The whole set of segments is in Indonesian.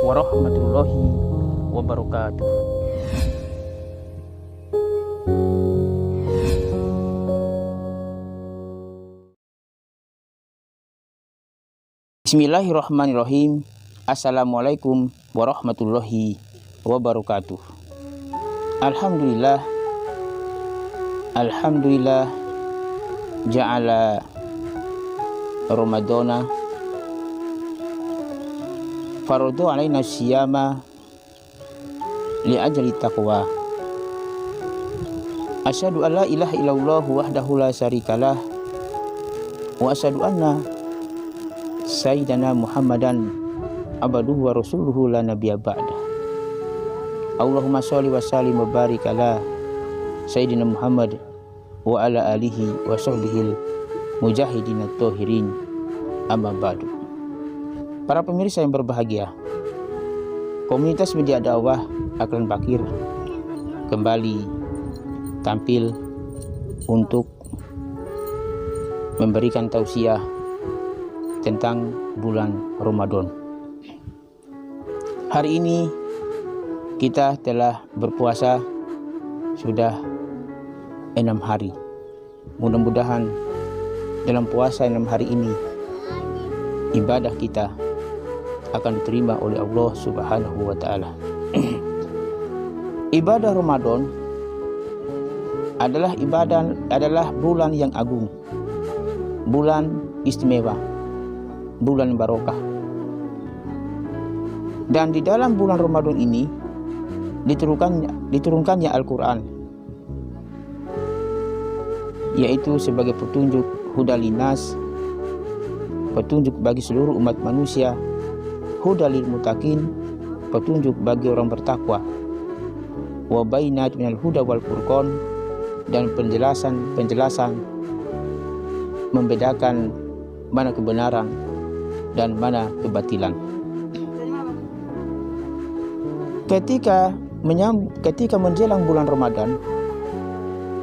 warahmatullahi wabarakatuh. Bismillahirrahmanirrahim. Assalamualaikum warahmatullahi wabarakatuh. Alhamdulillah ja'ala Ramadana faradu alaina siyama li ajli taqwa. Asyhadu an la ilaha illallah wahdahu la syarikalah wa asyhadu anna sayyidana Muhammadan abduhu wa rasuluhu la nabiyya ba'da. Allahumma sholli wa sallim wa barik ala sayyidina Muhammad wa ala alihi wa sahbihi mujahidin at-tahirin, amma ba'du. Para pemirsa yang berbahagia, komunitas media dakwah Akhlak Bakir kembali tampil untuk memberikan tausiah tentang bulan Ramadan. Hari ini kita telah berpuasa sudah 6 hari. Mudah-mudahan dalam puasa 6 hari ini ibadah kita akan diterima oleh Allah Subhanahu wa taala. Ibadah Ramadan adalah bulan yang agung, bulan istimewa, bulan barokah. Dan di dalam bulan Ramadan ini diturunkannya Al-Quran, yaitu sebagai petunjuk hudalinas, petunjuk bagi seluruh umat manusia, hudalil mutakin, petunjuk bagi orang bertakwa, wa bainat minal huda wal furqan, dan penjelasan membedakan mana kebenaran dan mana kebatilan. Ketika menjelang bulan Ramadan,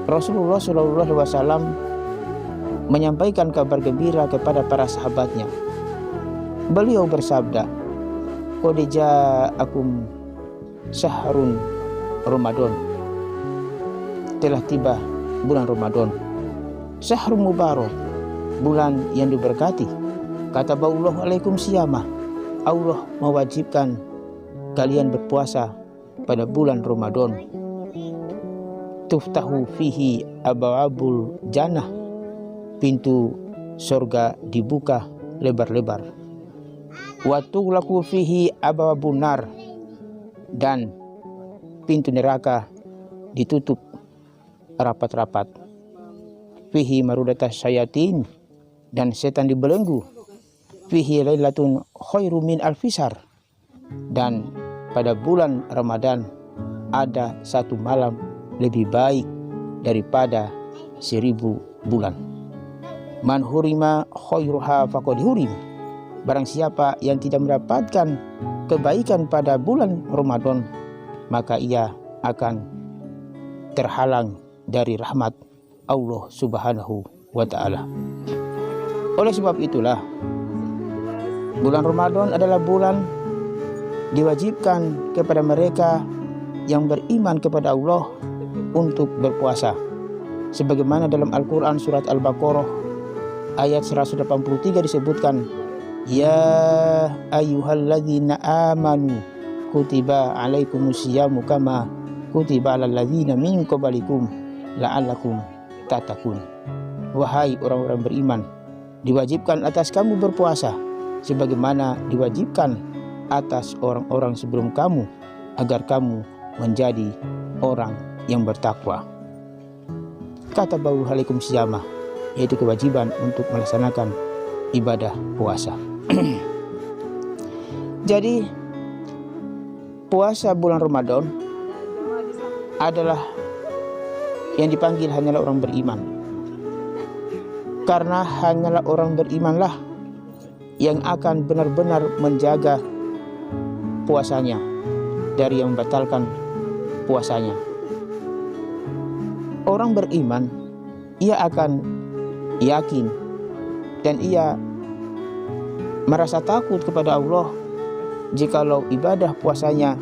Rasulullah SAW menyampaikan kabar gembira kepada para sahabatnya. Beliau bersabda, "Qad ja'akum syahrun Ramadan." Telah tiba bulan Ramadan. Syahrun mubarak, bulan yang diberkati. Kata Allah alaikum siyama, Allah mewajibkan kalian berpuasa pada bulan Ramadan. Tuftahu fihi abwabul jannah, pintu surga dibuka lebar-lebar. Wa tughlaqu fihi abwabun nar, dan pintu neraka ditutup rapat-rapat. Fihi marudatas syayatin, dan setan dibelenggu. Fihi lailatun khairu min alfisar, dan pada bulan Ramadan ada satu malam lebih baik daripada 1000 bulan. Man hurima khairuha faqad hurim. Barang siapa yang tidak mendapatkan kebaikan pada bulan Ramadan, maka ia akan terhalang dari rahmat Allah Subhanahu wa ta'ala. Oleh sebab itulah, bulan Ramadan adalah bulan diwajibkan kepada mereka yang beriman kepada Allah untuk berpuasa. Sebagaimana dalam Al-Quran surat Al-Baqarah ayat 183 disebutkan, "Ya ayyuhalladzina amanu kutiba alaikumusyiyamu kama kutiba alal ladzina min qablikum la'allakum tattaqun." Wahai orang-orang beriman, diwajibkan atas kamu berpuasa sebagaimana diwajibkan atas orang-orang sebelum kamu, agar kamu menjadi orang yang bertakwa. Kata bau alaikum siyama, yaitu kewajiban untuk melaksanakan ibadah puasa. Jadi puasa bulan Ramadan adalah yang dipanggil hanyalah orang beriman, karena hanyalah orang berimanlah yang akan benar-benar menjaga puasanya dari yang membatalkan puasanya. Orang beriman, ia akan yakin dan ia merasa takut kepada Allah jikalau ibadah puasanya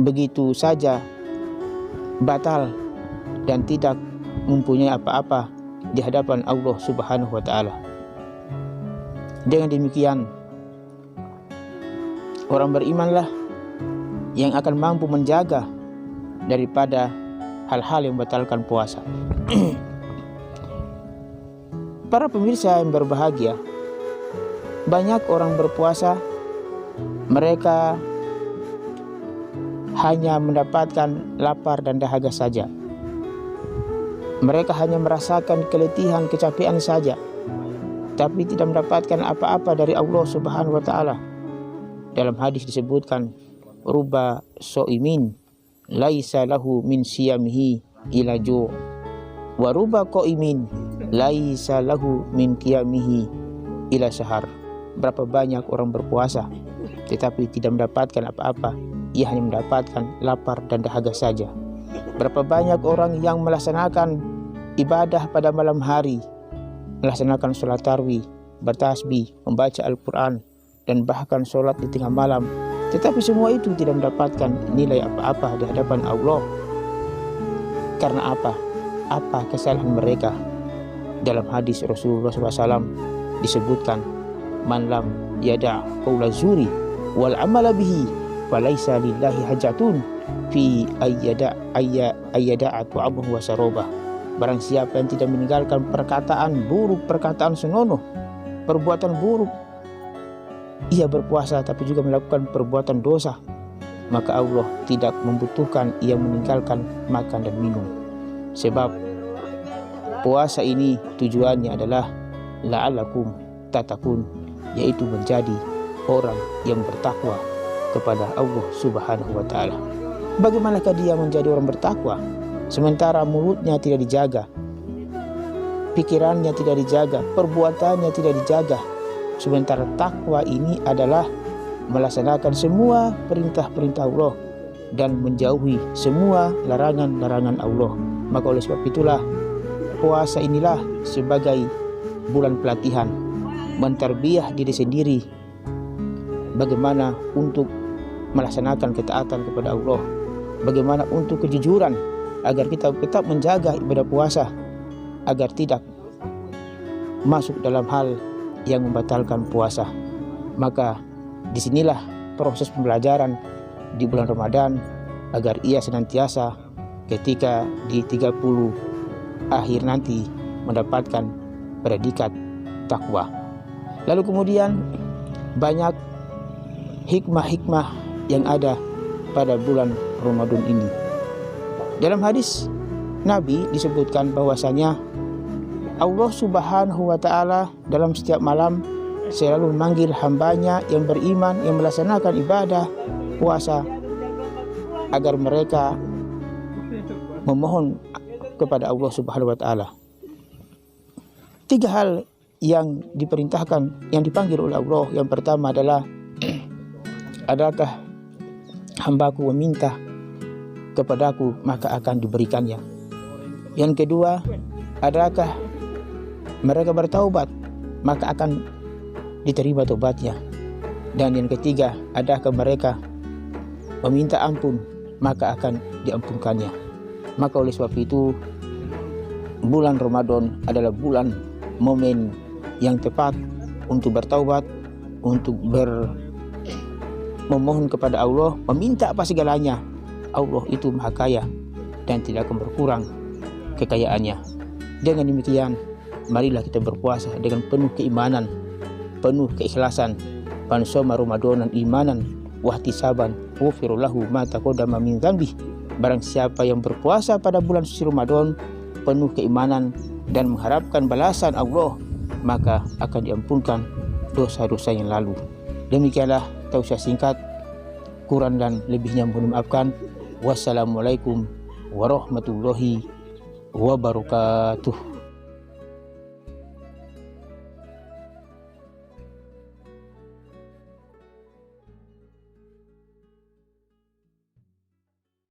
begitu saja batal dan tidak mempunyai apa-apa di hadapan Allah Subhanahu wa Ta'ala. Dengan demikian, orang berimanlah yang akan mampu menjaga daripada hal-hal yang membatalkan puasa. Para pemirsa yang berbahagia, banyak orang berpuasa, mereka hanya mendapatkan lapar dan dahaga saja. Mereka hanya merasakan keletihan, kecapean saja, tapi tidak mendapatkan apa-apa dari Allah Subhanahu wa Ta'ala. Dalam hadis disebutkan, ruba so'imin laisa lahu min siyamihi ila ju' wa ruba qa'imin laisa lahu min qiyamihi ila sahar. Berapa banyak orang berpuasa tetapi tidak mendapatkan apa-apa, ia hanya mendapatkan lapar dan dahaga saja. Berapa banyak orang yang melaksanakan ibadah pada malam hari, melaksanakan sholat tarawih, bertasbih, membaca Al-Quran, dan bahkan sholat di tengah malam, tetapi semua itu tidak mendapatkan nilai apa-apa di hadapan Allah. Karena apa? Apa kesalahan mereka? Dalam hadis Rasulullah SAW disebutkan, man lam yada' qawla zuri wal amala bihi falaisa lillahi hajatun fi ayyada'a tu'abuhu wa sarobah. Barang siapa yang tidak meninggalkan perkataan buruk, perkataan senonoh, perbuatan buruk, ia berpuasa tapi juga melakukan perbuatan dosa, maka Allah tidak membutuhkan ia meninggalkan makan dan minum. Sebab puasa ini tujuannya adalah la'alakum tatakun, yaitu menjadi orang yang bertakwa kepada Allah Subhanahu wa Ta'ala. Bagaimanakah dia menjadi orang bertakwa sementara mulutnya tidak dijaga, pikirannya tidak dijaga, perbuatannya tidak dijaga? Sementara takwa ini adalah melaksanakan semua perintah-perintah Allah dan menjauhi semua larangan-larangan Allah. Maka oleh sebab itulah puasa inilah sebagai bulan pelatihan, mentarbiyah diri sendiri bagaimana untuk melaksanakan ketaatan kepada Allah, bagaimana untuk kejujuran agar kita tetap menjaga ibadah puasa agar tidak masuk dalam hal yang membatalkan puasa. Maka disinilah proses pembelajaran di bulan Ramadan agar ia senantiasa ketika di 30 akhir nanti mendapatkan predikat takwa. Lalu kemudian banyak hikmah-hikmah yang ada pada bulan Ramadan ini. Dalam hadis Nabi disebutkan bahwasanya Allah Subhanahu wa Ta'ala dalam setiap malam selalu memanggil hambanya yang beriman, yang melaksanakan ibadah puasa agar mereka memohon kepada Allah Subhanahu wa Ta'ala. 3 hal yang diperintahkan, yang dipanggil oleh Allah. Yang pertama adalah adakah hambaku meminta kepadaku maka akan diberikannya. Yang kedua, adakah mereka bertaubat maka akan diterima taubatnya. Dan yang ketiga, adakah mereka meminta ampun maka akan diampunkannya. Maka oleh sebab itu bulan Ramadan adalah bulan momen yang tepat untuk bertaubat, untuk memohon kepada Allah, meminta apa segalanya. Allah itu maha kaya dan tidak akan berkurang kekayaannya. Dengan demikian, marilah kita berpuasa dengan penuh keimanan, penuh keikhlasan. Man shoma ramadanan imanan wahtisaban ghufira lahu ma taqaddama min dzanbih. Barang siapa yang berpuasa pada bulan suci Ramadan penuh keimanan dan mengharapkan balasan Allah, maka akan diampunkan dosa-dosa yang lalu. Demikianlah tausiah singkat, kurang dan lebihnya mohon maafkan. Wassalamualaikum warahmatullahi wabarakatuh.